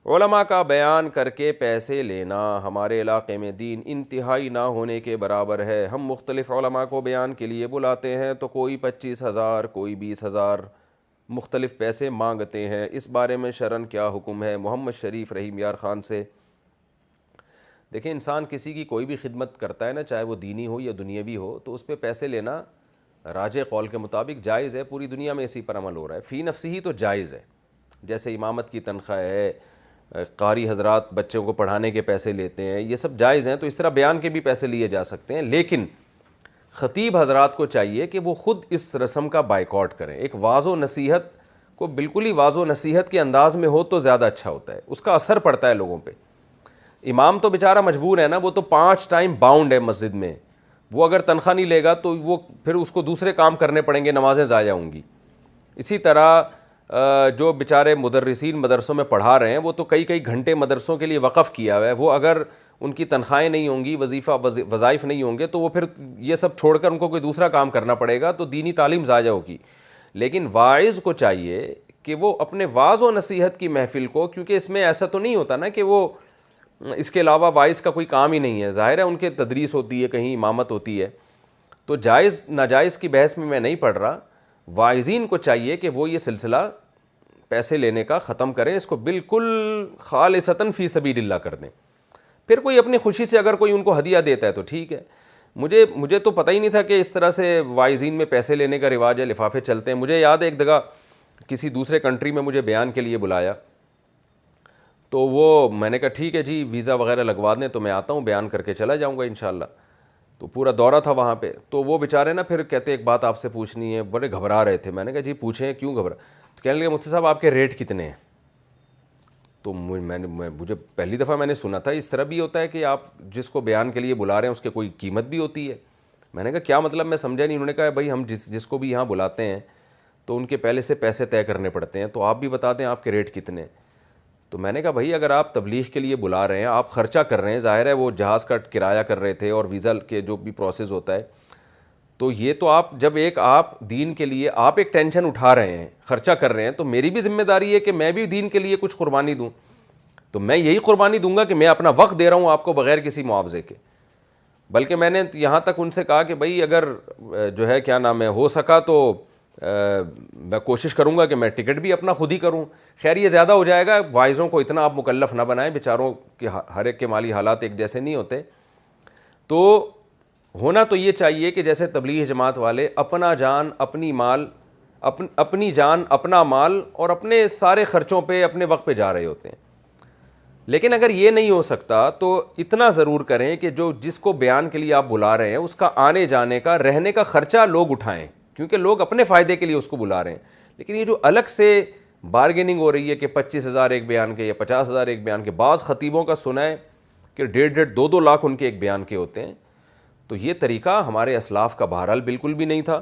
علماء کا بیان کر کے پیسے لینا ہمارے علاقے میں دین انتہائی نہ ہونے کے برابر ہے۔ ہم مختلف علماء کو بیان کے لیے بلاتے ہیں تو کوئی 25,000 کوئی 20,000 مختلف پیسے مانگتے ہیں۔ اس بارے میں شرعاً کیا حکم ہے؟ محمد شریف رحیم یار خان سے۔ دیکھیں، انسان کسی کی کوئی بھی خدمت کرتا ہے نا، چاہے وہ دینی ہو یا دنیاوی ہو، تو اس پہ پیسے لینا راجح قول کے مطابق جائز ہے۔ پوری دنیا میں اسی پر عمل ہو رہا ہے، فی نفسی ہی تو جائز ہے۔ جیسے امامت کی تنخواہ ہے، قاری حضرات بچوں کو پڑھانے کے پیسے لیتے ہیں، یہ سب جائز ہیں، تو اس طرح بیان کے بھی پیسے لیے جا سکتے ہیں۔ لیکن خطیب حضرات کو چاہیے کہ وہ خود اس رسم کا بائیکاٹ کریں۔ ایک واعظ و نصیحت کو بالکل ہی واعظ و نصیحت کے انداز میں ہو تو زیادہ اچھا ہوتا ہے، اس کا اثر پڑتا ہے لوگوں پہ۔ امام تو بیچارہ مجبور ہے نا، وہ تو 5 ٹائم باؤنڈ ہے مسجد میں، وہ اگر تنخواہ نہیں لے گا تو وہ پھر اس کو دوسرے کام کرنے پڑیں گے، نمازیں ضائع ہوں گی۔ اسی طرح جو بیچارے مدرسین مدرسوں میں پڑھا رہے ہیں، وہ تو کئی کئی گھنٹے مدرسوں کے لیے وقف کیا ہوا ہے، وہ اگر ان کی تنخواہیں نہیں ہوں گی، وظائف نہیں ہوں گے، تو وہ پھر یہ سب چھوڑ کر ان کو کوئی دوسرا کام کرنا پڑے گا، تو دینی تعلیم ضائع ہوگی۔ لیکن واعظ کو چاہیے کہ وہ اپنے واعظ و نصیحت کی محفل کو، کیونکہ اس میں ایسا تو نہیں ہوتا نا کہ وہ اس کے علاوہ واعظ کا کوئی کام ہی نہیں ہے، ظاہر ہے ان کے تدریس ہوتی ہے، کہیں امامت ہوتی ہے، تو جائز ناجائز کی بحث میں نہیں پڑھ رہا۔ واعظین کو چاہیے کہ وہ یہ سلسلہ پیسے لینے کا ختم کریں، اس کو بالکل خالصتاً فی سبیل اللہ کر دیں۔ پھر کوئی اپنی خوشی سے اگر کوئی ان کو ہدیہ دیتا ہے تو ٹھیک ہے۔ مجھے تو پتہ ہی نہیں تھا کہ اس طرح سے واعظین میں پیسے لینے کا رواج ہے، لفافے چلتے ہیں۔ مجھے یاد ہے ایک جگہ کسی دوسرے کنٹری میں مجھے بیان کے لیے بلایا، تو وہ میں نے کہا ٹھیک ہے جی، ویزا وغیرہ لگوا دیں تو میں آتا ہوں، بیان کر کے چلا جاؤں گا انشاءاللہ۔ تو پورا دورہ تھا وہاں پہ، تو وہ بیچارے نا پھر کہتے ایک بات آپ سے پوچھنی ہے، بڑے گھبرا رہے تھے۔ میں نے کہا جی پوچھیں، کیوں گھبرا؟ تو کہنے لگے مفتی صاحب آپ کے ریٹ کتنے ہیں؟ تو مجھے پہلی دفعہ میں نے سنا تھا اس طرح بھی ہوتا ہے کہ آپ جس کو بیان کے لیے بلا رہے ہیں اس کے کوئی قیمت بھی ہوتی ہے۔ میں نے کہا کیا مطلب؟ میں سمجھا نہیں۔ انہوں نے کہا بھائی ہم جس کو بھی یہاں بلاتے ہیں تو ان کے پہلے سے پیسے طے کرنے پڑتے ہیں، تو آپ بھی بتا دیں آپ کے ریٹ کتنے ہیں۔ تو میں نے کہا بھائی اگر آپ تبلیغ کے لیے بلا رہے ہیں، آپ خرچہ کر رہے ہیں، ظاہر ہے وہ جہاز کا کرایہ کر رہے تھے اور ویزا کے جو بھی پروسیس ہوتا ہے، تو یہ تو آپ جب آپ دین کے لیے آپ ایک ٹینشن اٹھا رہے ہیں، خرچہ کر رہے ہیں، تو میری بھی ذمہ داری ہے کہ میں بھی دین کے لیے کچھ قربانی دوں۔ تو میں یہی قربانی دوں گا کہ میں اپنا وقت دے رہا ہوں آپ کو بغیر کسی معاوضے کے۔ بلکہ میں نے یہاں تک ان سے کہا کہ بھائی اگر جو ہے کیا نام ہے ہو سکا تو میں کوشش کروں گا کہ میں ٹکٹ بھی اپنا خود ہی کروں۔ خیر یہ زیادہ ہو جائے گا، واعظوں کو اتنا آپ مکلف نہ بنائیں، بیچاروں کے ہر ایک کے مالی حالات ایک جیسے نہیں ہوتے۔ تو ہونا تو یہ چاہیے کہ جیسے تبلیغ جماعت والے اپنا جان اپنی مال اپنی جان اپنا مال اور اپنے سارے خرچوں پہ اپنے وقت پہ جا رہے ہوتے ہیں۔ لیکن اگر یہ نہیں ہو سکتا تو اتنا ضرور کریں کہ جس کو بیان کے لیے آپ بلا رہے ہیں اس کا آنے جانے کا رہنے کا خرچہ لوگ اٹھائیں، کیونکہ لوگ اپنے فائدے کے لیے اس کو بلا رہے ہیں۔ لیکن یہ جو الگ سے بارگیننگ ہو رہی ہے کہ 25,000 ایک بیان کے یا 50,000 ایک بیان کے، بعض خطیبوں کا سنا ہے کہ 1.5 2 لاکھ ان کے ایک بیان کے ہوتے ہیں، تو یہ طریقہ ہمارے اسلاف کا بہرحال بالکل بھی نہیں تھا۔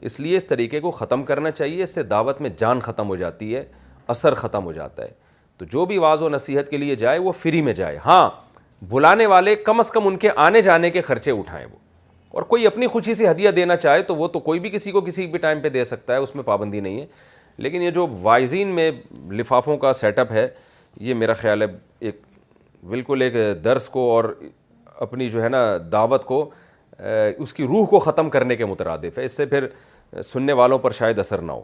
اس لیے اس طریقے کو ختم کرنا چاہیے، اس سے دعوت میں جان ختم ہو جاتی ہے، اثر ختم ہو جاتا ہے۔ تو جو بھی واعظ و نصیحت کے لیے جائے وہ فری میں جائے، ہاں بلانے والے کم از کم ان کے آنے جانے کے خرچے اٹھائیں وہ، اور کوئی اپنی خوشی سے ہدیہ دینا چاہے تو وہ تو کوئی بھی کسی کو کسی بھی ٹائم پہ دے سکتا ہے، اس میں پابندی نہیں ہے۔ لیکن یہ جو واعظین میں لفافوں کا سیٹ اپ ہے، یہ میرا خیال ہے ایک بالکل ایک درس کو اور اپنی جو ہے نا دعوت کو اس کی روح کو ختم کرنے کے مترادف ہے۔ اس سے پھر سننے والوں پر شاید اثر نہ ہو۔